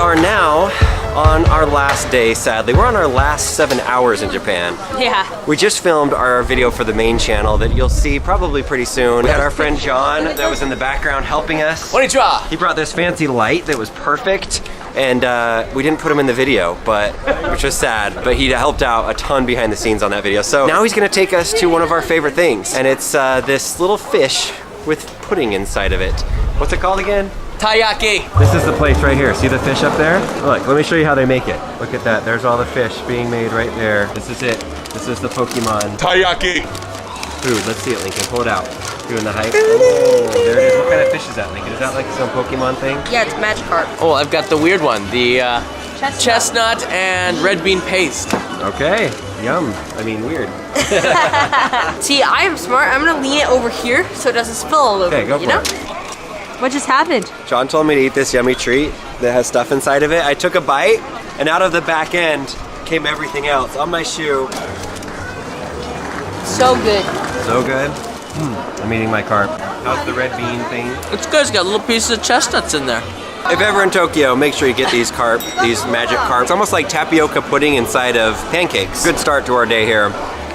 are now on our last day, sadly. We're on our last 7 hours in Japan. Yeah. We just filmed our video for the main channel that you'll see probably pretty soon. We had our friend John that was in the background helping us. Konnichiwa. He brought this fancy light that was perfect, and we didn't put him in the video, which was sad, but he helped out a ton behind the scenes on that video. So now he's gonna take us to one of our favorite things, and it's this little fish with pudding inside of it. What's it called again? Taiyaki. This is the place right here. See the fish up there? Look, let me show you how they make it. Look at that. There's all the fish being made right there. This is it. This is the Pokemon Taiyaki. food. Let's see it, Lincoln. Pull it out. Doing the hype. Oh, there it is. What kind of fish is that, Lincoln? Is that like some Pokemon thing? Yeah, it's Magikarp. Oh, I've got the weird one. The chestnut and red bean paste. Okay. Yum. I mean, weird. See, I am smart. I'm gonna lean it over here so it doesn't spill all over. Okay, go you for know? it. What just happened? John told me to eat this yummy treat that has stuff inside of it. I took a bite, and out of the back end came everything else on my shoe. So good. So good. I'm eating my carp. How's the red bean thing? It's good. It's got little pieces of chestnuts in there. If ever in Tokyo, make sure you get these carp, these magic carp. It's almost like tapioca pudding inside of pancakes. Good start to our day here.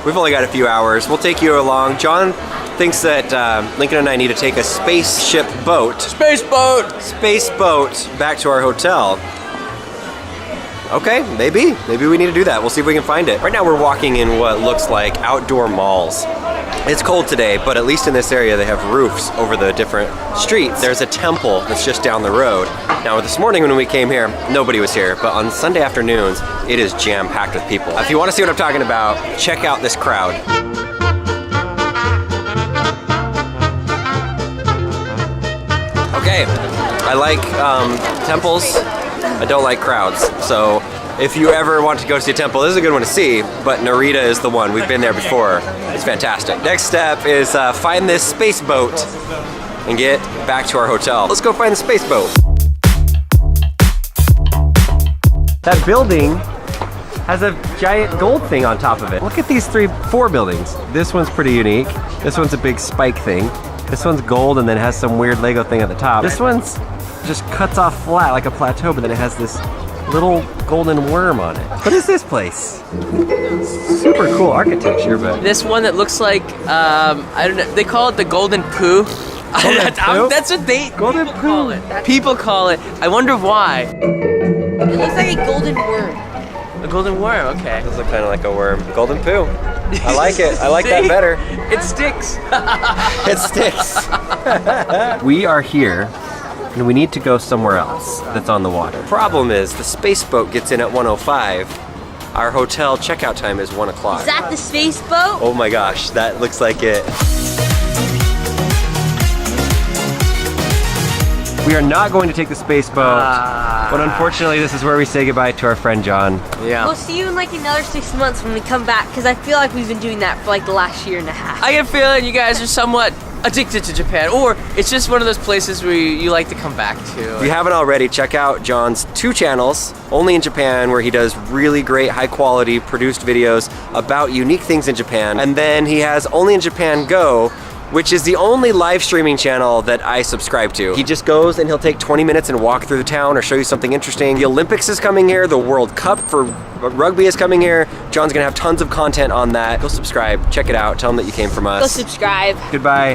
We've only got a few hours. We'll take you along. John thinks that Lincoln and I need to take a spaceship boat. Space boat. Space boat back to our hotel. Okay, maybe we need to do that. We'll see if we can find it. Right now we're walking in what looks like outdoor malls. It's cold today, but at least in this area they have roofs over the different streets. There's a temple that's just down the road. Now this morning when we came here, nobody was here, but on Sunday afternoons, it is jam-packed with people. If you want to see what I'm talking about, check out this crowd. Okay, I like temples. I don't like crowds. So if you ever want to go see a temple, this is a good one to see, but Narita is the one. We've been there before. It's fantastic. Next step is find this space boat and get back to our hotel. Let's go find the space boat. That building has a giant gold thing on top of it. Look at these four buildings. This one's pretty unique. This one's a big spike thing. This one's gold and then has some weird Lego thing at the top. This one's just cuts off flat like a plateau, but then it has this little golden worm on it. What is this place? Super cool architecture, but This one that looks like I don't know. They call it the Golden Poo. Poo? That's what Golden people call Poo. it. People call it. I wonder why. It looks like a golden worm. A golden worm. Okay. does look kind of like a worm. Golden poo. I like it. I like that See? better. It sticks. It sticks. We are here, and we need to go somewhere else that's on the water. Problem is, the space boat gets in at 1:05. Our hotel checkout time is 1 o'clock. Is that the space boat? Oh my gosh, that looks like it. We are not going to take the space boat, but unfortunately this is where we say goodbye to our friend John. Yeah. We'll see you in like another 6 months when we come back, because I feel like we've been doing that for like the last year and a half. I get a feeling you guys are somewhat addicted to Japan, or it's just one of those places where you like to come back to. If you haven't already, check out John's 2 channels, Only in Japan, where he does really great, high quality, produced videos about unique things in Japan. And then he has Only in Japan Go, which is the only live streaming channel that I subscribe to. He just goes and he'll take 20 minutes and walk through the town or show you something interesting. The Olympics is coming here, the World Cup for rugby is coming here. John's gonna have tons of content on that. Go subscribe, check it out, tell him that you came from us. Go subscribe. Goodbye,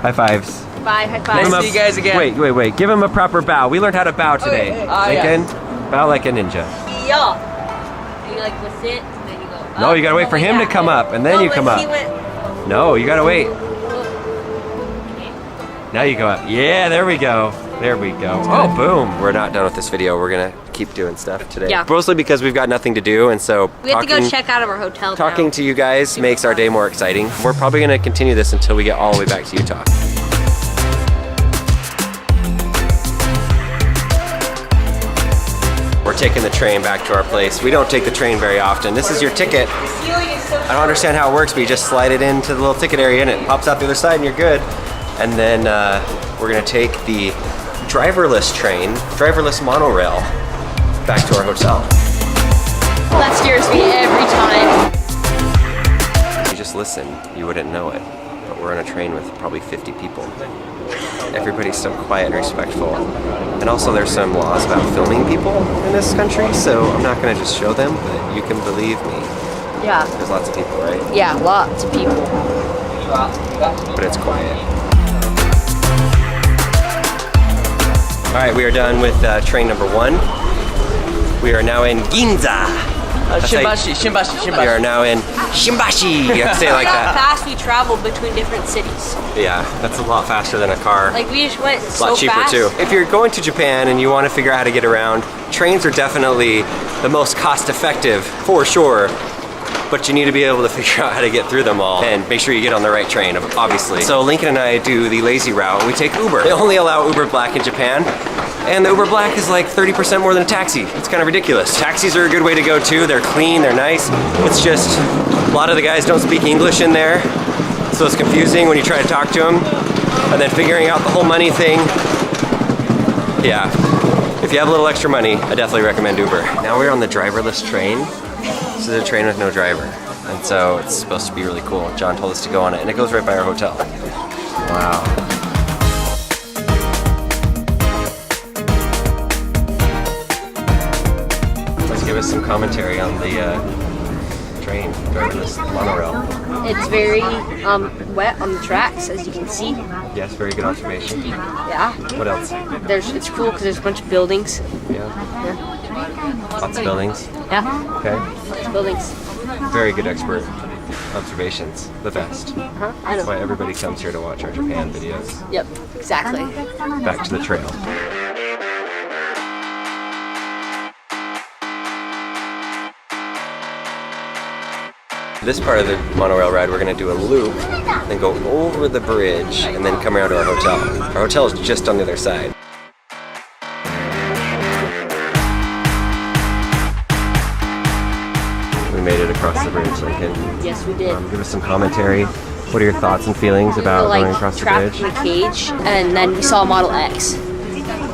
high fives. Bye, high Nice five. to see you guys again. Wait, give him a proper bow. We learned how to bow today. Lincoln, bow like a ninja. Yeah. You like with it, and then you go up. No, you gotta wait for him to come up, and then you come up. He went, No, you gotta wait. Now you go up. Yeah, there we go. There we go. Oh, boom. We're not done with this video. We're gonna keep doing stuff today. Yeah. Mostly because we've got nothing to do, and so we have to go check out of our hotel talking now. to you guys makes our day more exciting. We're probably gonna continue this until we get all the way back to Utah. We're taking the train back to our place. We don't take the train very often. This is your ticket. I don't understand how it works, but you just slide it into the little ticket area and it pops out the other side and you're good. And then we're gonna take the driverless train, driverless monorail, back to our hotel. That scares me every time. If you just listen, you wouldn't know it. But we're on a train with probably 50 people. Everybody's so quiet and respectful. And also there's some laws about filming people in this country, so I'm not gonna just show them, but you can believe me. Yeah. There's lots of people, right? Yeah, lots of people. But it's quiet. All right, we are done with train number 1. We are now in Ginza. Shimbashi, Shimbashi, We are Shimbashi. now in Shimbashi. You have to say it like How that. fast we traveled between different cities. Yeah, that's a lot faster than a car. Like we just went A so lot cheaper fast. too. If you're going to Japan and you want to figure out how to get around, trains are definitely the most cost effective for sure. But you need to be able to figure out how to get through them all and make sure you get on the right train, obviously. So Lincoln and I do the lazy route. We take Uber. They only allow Uber Black in Japan. And the Uber Black is like 30% more than a taxi. It's kind of ridiculous. Taxis are a good way to go too. They're clean, they're nice. It's just a lot of the guys don't speak English in there. So it's confusing when you try to talk to them. And then figuring out the whole money thing. Yeah, if you have a little extra money, I definitely recommend Uber. Now we're on the driverless train. This is a train with no driver. And so it's supposed to be really cool. John told us to go on it and it goes right by our hotel. Wow. Let's give us some commentary on the train, driverless monorail. It's very wet on the tracks, as you can see. Yes, very good observation. Yeah. What else? It's cool because there's a bunch of buildings. Yeah. Lots of buildings. Yeah. Okay. Lots of buildings. Very good expert observations. The best. Huh? I That's know. why everybody comes here to watch our Japan videos. Yep. Exactly. Back to the trail. This part of the monorail ride, we're gonna do a loop, then go over the bridge, and then come around to our hotel. Our hotel is just on the other side. We made it across the bridge, Lincoln. Yes, we did. Give us some commentary. What are your thoughts and feelings about We're, going across the trapped bridge? in a cage, and then we saw a Model X.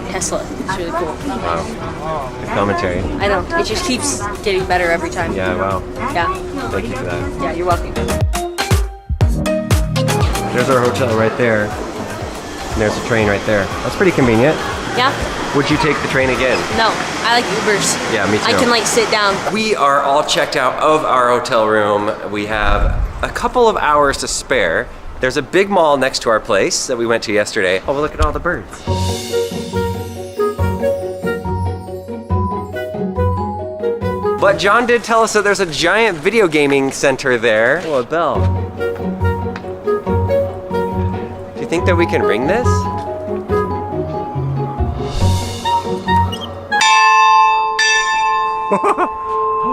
Tesla. It's really cool. Wow. Good commentary. I know. It just keeps getting better every time. Yeah, wow. Yeah. Thank you for that. Yeah, you're welcome. There's our hotel right there. And there's a train right there. That's pretty convenient. Yeah? Would you take the train again? No, I like Ubers. Yeah, me too. I can like sit down. We are all checked out of our hotel room. We have a couple of hours to spare. There's a big mall next to our place that we went to yesterday. Oh, look at all the birds. But John did tell us that there's a giant video gaming center there. Oh, a bell. Do you think that we can ring this?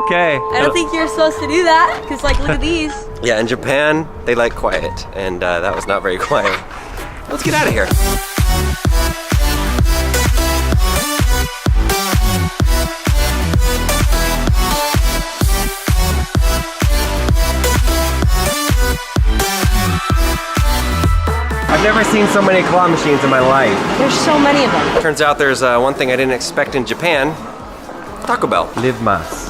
Okay. I don't think you're supposed to do that, because like, look at these. Yeah, in Japan, they like quiet, and that was not very quiet. Let's get out of here. I've never seen so many claw machines in my life. There's so many of them. Turns out there's one thing I didn't expect in Japan. Taco Bell. Live mas.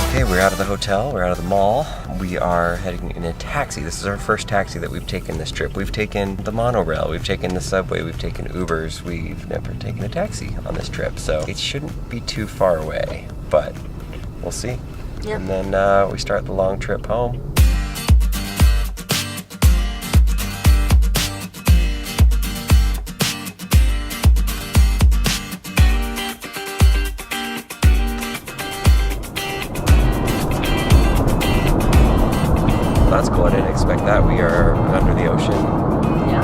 Okay, we're out of the hotel, we're out of the mall. We are heading in a taxi. This is our first taxi that we've taken this trip. We've taken the monorail, we've taken the subway, we've taken Ubers. We've never taken a taxi on this trip, so it shouldn't be too far away, but we'll see. Yep. And then we start the long trip home. That's cool, I didn't expect that. We are under the ocean. Yeah.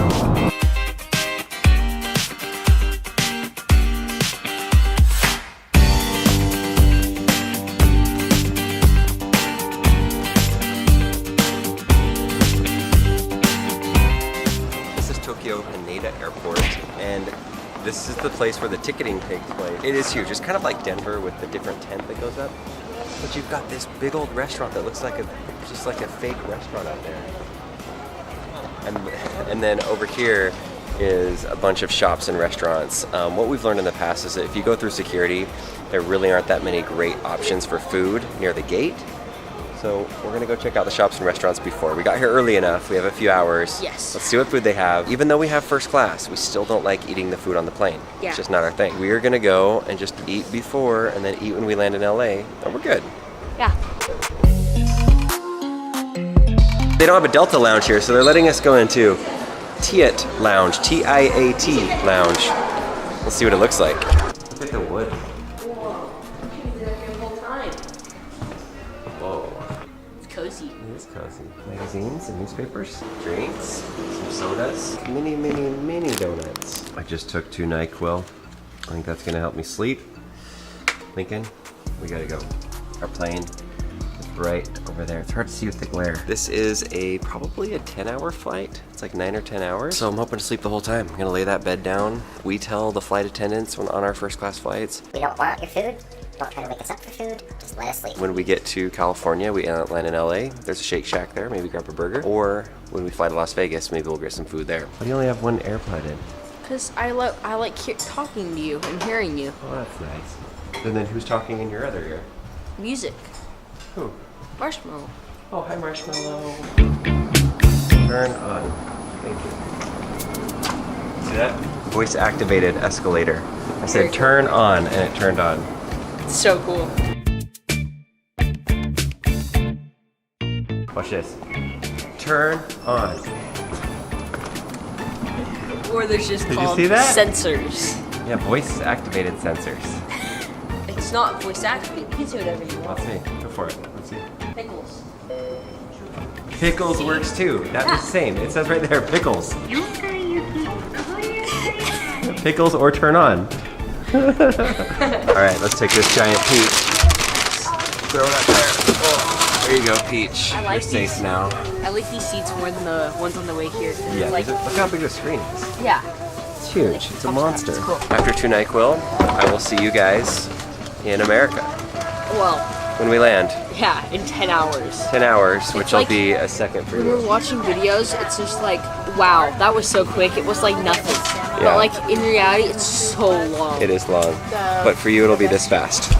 This is Tokyo Haneda Airport, and this is the place where the ticketing takes place. It is huge. It's kind of like Denver with the different tent that goes up. But you've got this big old restaurant that looks like just like a fake restaurant out there. And then over here is a bunch of shops and restaurants. What we've learned in the past is that if you go through security, there really aren't that many great options for food near the gate. So we're gonna go check out the shops and restaurants before. We got here early enough. We have a few hours. Yes. Let's see what food they have. Even though we have first class, we still don't like eating the food on the plane. Yeah. It's just not our thing. We are gonna go and just eat before and then eat when we land in LA, and we're good. Yeah. They don't have a Delta lounge here, so they're letting us go into Tiat Lounge, T-I-A-T Lounge. Let's see what it looks like. Look at the wood. Whoa. It's cozy. It is cozy. Magazines and newspapers, drinks, some sodas, mini donuts. I just took 2 NyQuil. I think that's gonna help me sleep. Lincoln, we gotta go. Our plane is right over there. It's hard to see with the glare. This is probably a 10-hour flight. It's like 9 or 10 hours. So I'm hoping to sleep the whole time. I'm gonna lay that bed down. We tell the flight attendants when on our first class flights. We don't want your food. Don't try to wake us up for food. Just let us sleep. When we get to California, we land in LA. There's a Shake Shack there. Maybe grab a burger. Or when we fly to Las Vegas, maybe we'll get some food there. Why do you only have one AirPod in? Because I like talking to you and hearing you. Oh, that's nice. And then who's talking in your other ear? Music. Who? Marshmallow. Oh, hi, Marshmallow. Turn on. Thank you. See that? Voice activated escalator. I said turn on, and it turned on. It's so cool. Watch this. Turn on. Or there's just Did you called see that? sensors. Yeah, voice activated sensors. It's not voice activated. You can say whatever you want. Let's see. Go for it. Let's see. Pickles. Pickles works too. That's the same. It says right there, pickles. Pickles or turn on. All right, let's take this giant peach. Throw it up there. Oh, there you go, peach. I like You're safe these. now. I like these seats more than the ones on the way here. Yeah, Like, look how big the screen is. yeah. It's huge. It's a monster. It's cool. After 2 NyQuil, I will see you guys in America Well, when we land. yeah, in 10 hours. 10 hours, which will like- be a second for When we're you. watching videos, it's just like, wow, that was so quick. It was like nothing. Yeah. But like in reality, it's so long. It is long, but for you it'll be this fast.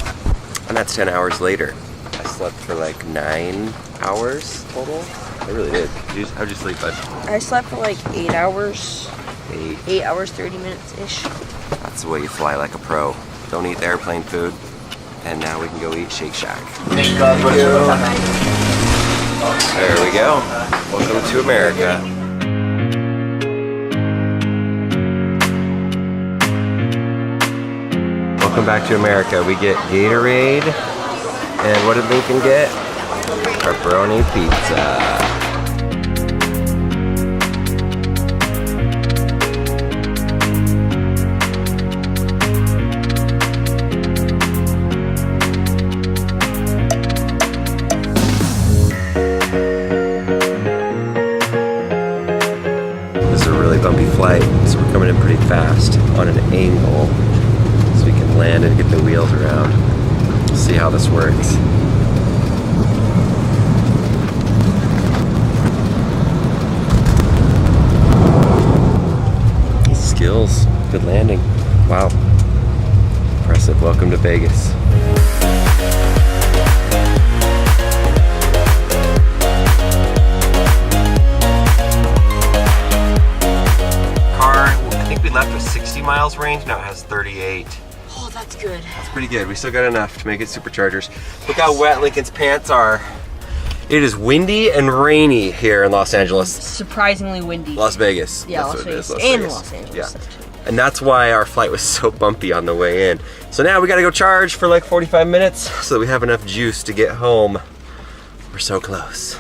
And that's 10 hours later. I slept for like 9 hours total. I really did. How'd you sleep, bud? I slept for like 8 hours. 8. 8 hours, 30 minutes ish. That's the way you fly like a pro. Don't eat the airplane food. And now we can go eat Shake Shack. There we go. Welcome to America. Welcome back to America. We get Gatorade. And what did Lincoln get? Pepperoni pizza. This is a really bumpy flight, so we're coming in pretty fast on an angle so we can land and get the wheels around. See how this works. Skills, good landing. Wow. Impressive. Welcome to Vegas. Car, I think we left with 60 miles range, now it has 38. Oh, that's good. That's pretty good. We still got enough to make it superchargers. Look how wet Lincoln's pants are. It is windy and rainy here in Los Angeles. Surprisingly windy. Las Vegas. Yeah, That's Las what it is, Vegas. Las And Vegas. Los Angeles, Yeah. actually. And that's why our flight was so bumpy on the way in. So now we gotta go charge for like 45 minutes so that we have enough juice to get home. We're so close.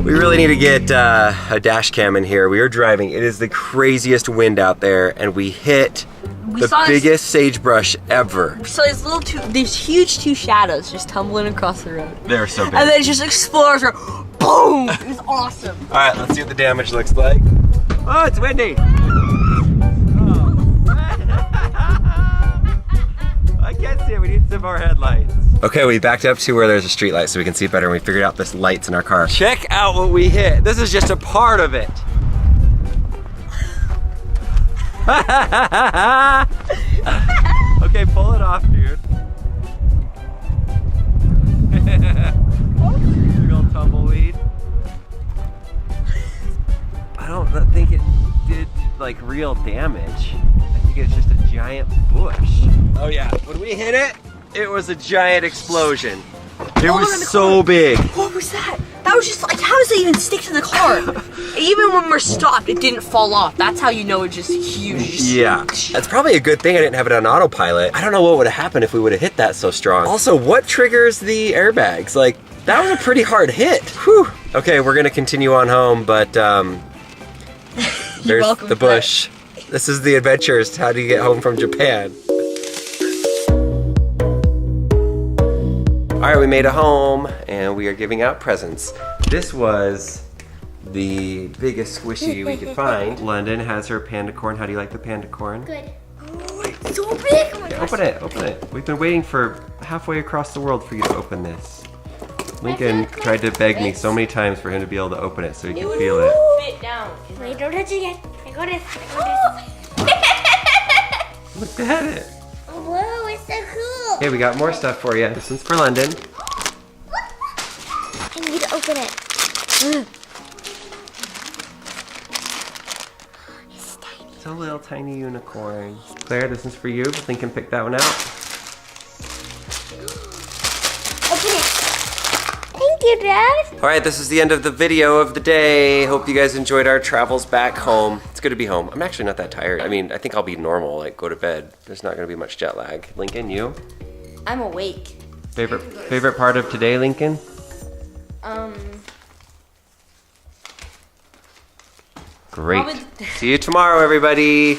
We really need to get a dash cam in here. We are driving. It is the craziest wind out there, and we hit the saw this- biggest sagebrush ever. So these huge two shadows just tumbling across the road. They're so big. And then it just explodes. Boom! It was awesome. All right, let's see what the damage looks like. Oh, it's windy. I can't see it. We need some more headlights. Okay, we backed up to where there's a street light so we can see better, and we figured out this lights in our car. Check out what we hit. This is just a part of it. Okay, pull it off, dude. Big old tumbleweed. I don't think it did like real damage. I think it's just a giant bush. Oh yeah, when we hit it, it was a giant explosion. It was so big. What was that? That was just like, how does it even stick to the car? Even when we're stopped, it didn't fall off. That's how you know it's just huge. Yeah, that's probably a good thing I didn't have it on autopilot. I don't know what would have happened if we would have hit that so strong. Also, what triggers the airbags? Like, that was a pretty hard hit. Whew. Okay, we're gonna continue on home, but there's welcome, the bush. This is the adventures. How do you get home from Japan? All right, we made it home and we are giving out presents. This was the biggest squishy we could find. London has her panda corn. How do you like the panda corn? Good. Oh, it's so big. Oh my Yeah, gosh. open it. We've been waiting for halfway across the world for you to open this. Lincoln tried to beg me so many times for him to be able to open it so he could feel it. Fit down. Wait, don't touch it yet. I got it. Look at it. Whoa, it's so cool. Okay, we got more stuff for you. This one's for London. I need to open it. It's tiny. It's a little tiny unicorn. Claire, this one's for you. Lincoln picked that one out. Open it. Thank you, Dad. All right, this is the end of the video of the day. Hope you guys enjoyed our travels back home. It's good to be home. I'm actually not that tired. I mean, I think I'll be normal, like go to bed. There's not gonna be much jet lag. Lincoln, you? I'm awake. Favorite part of today, Lincoln? Great. Probably- See you tomorrow, everybody.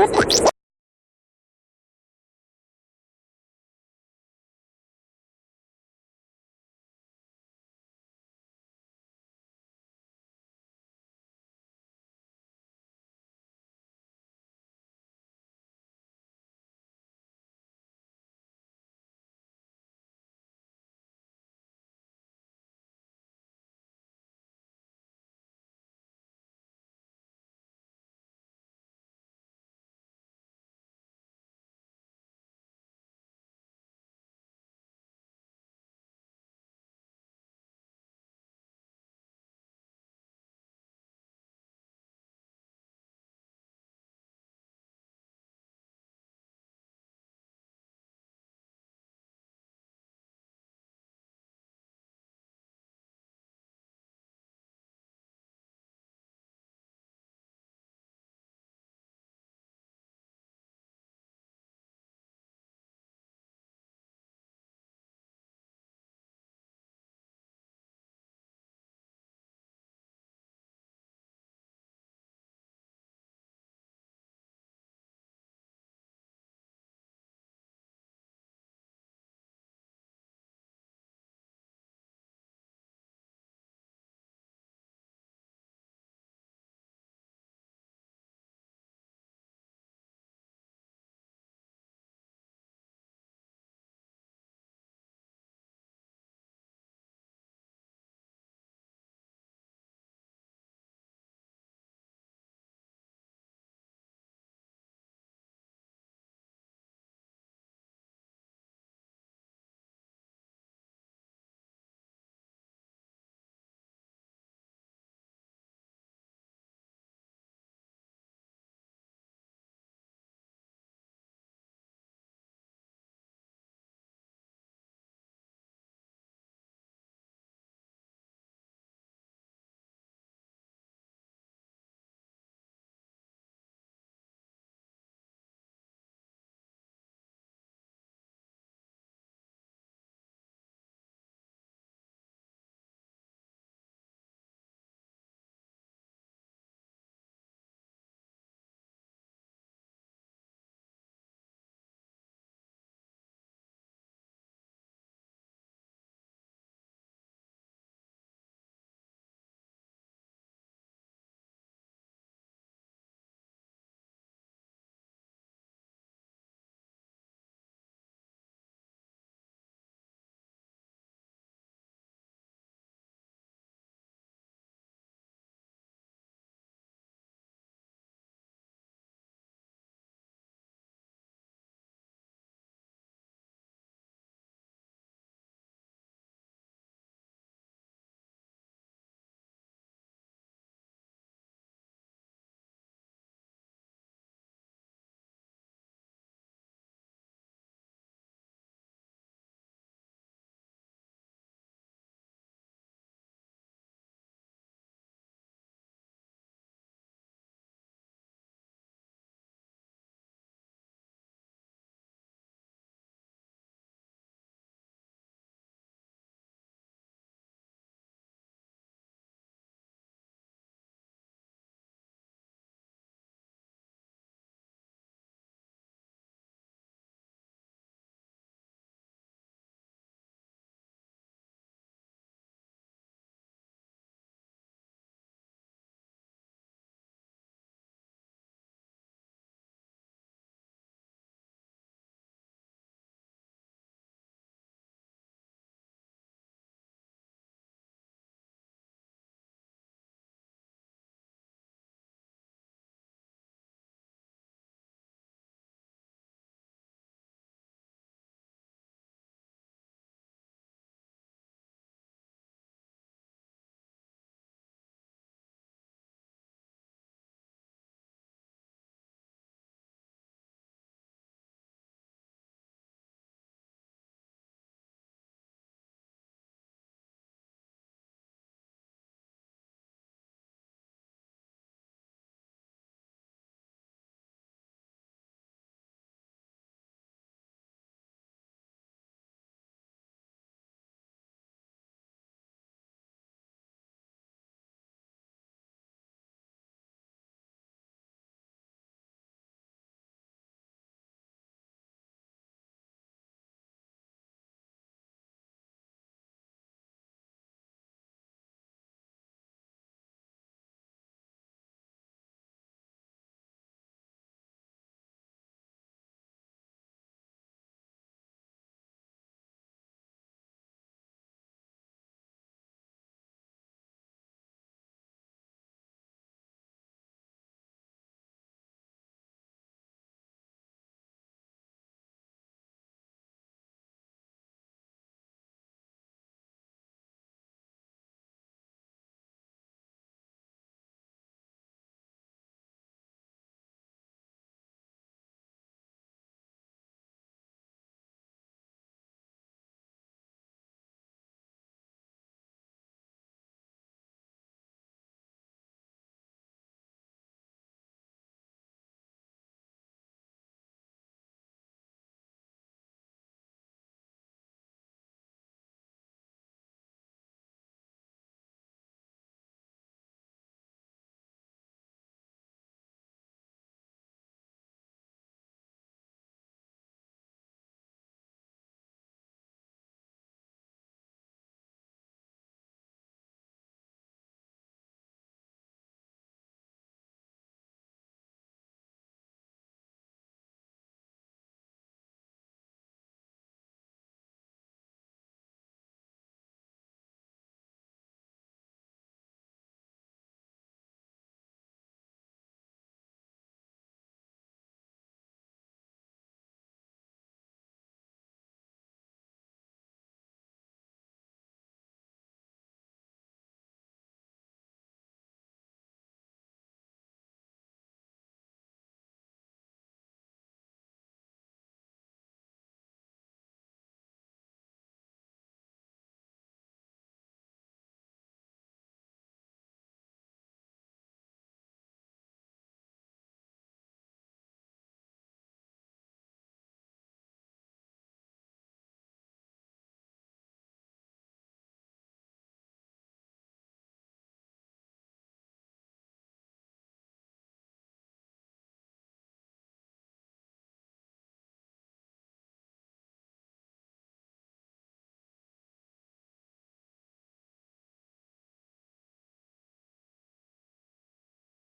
One.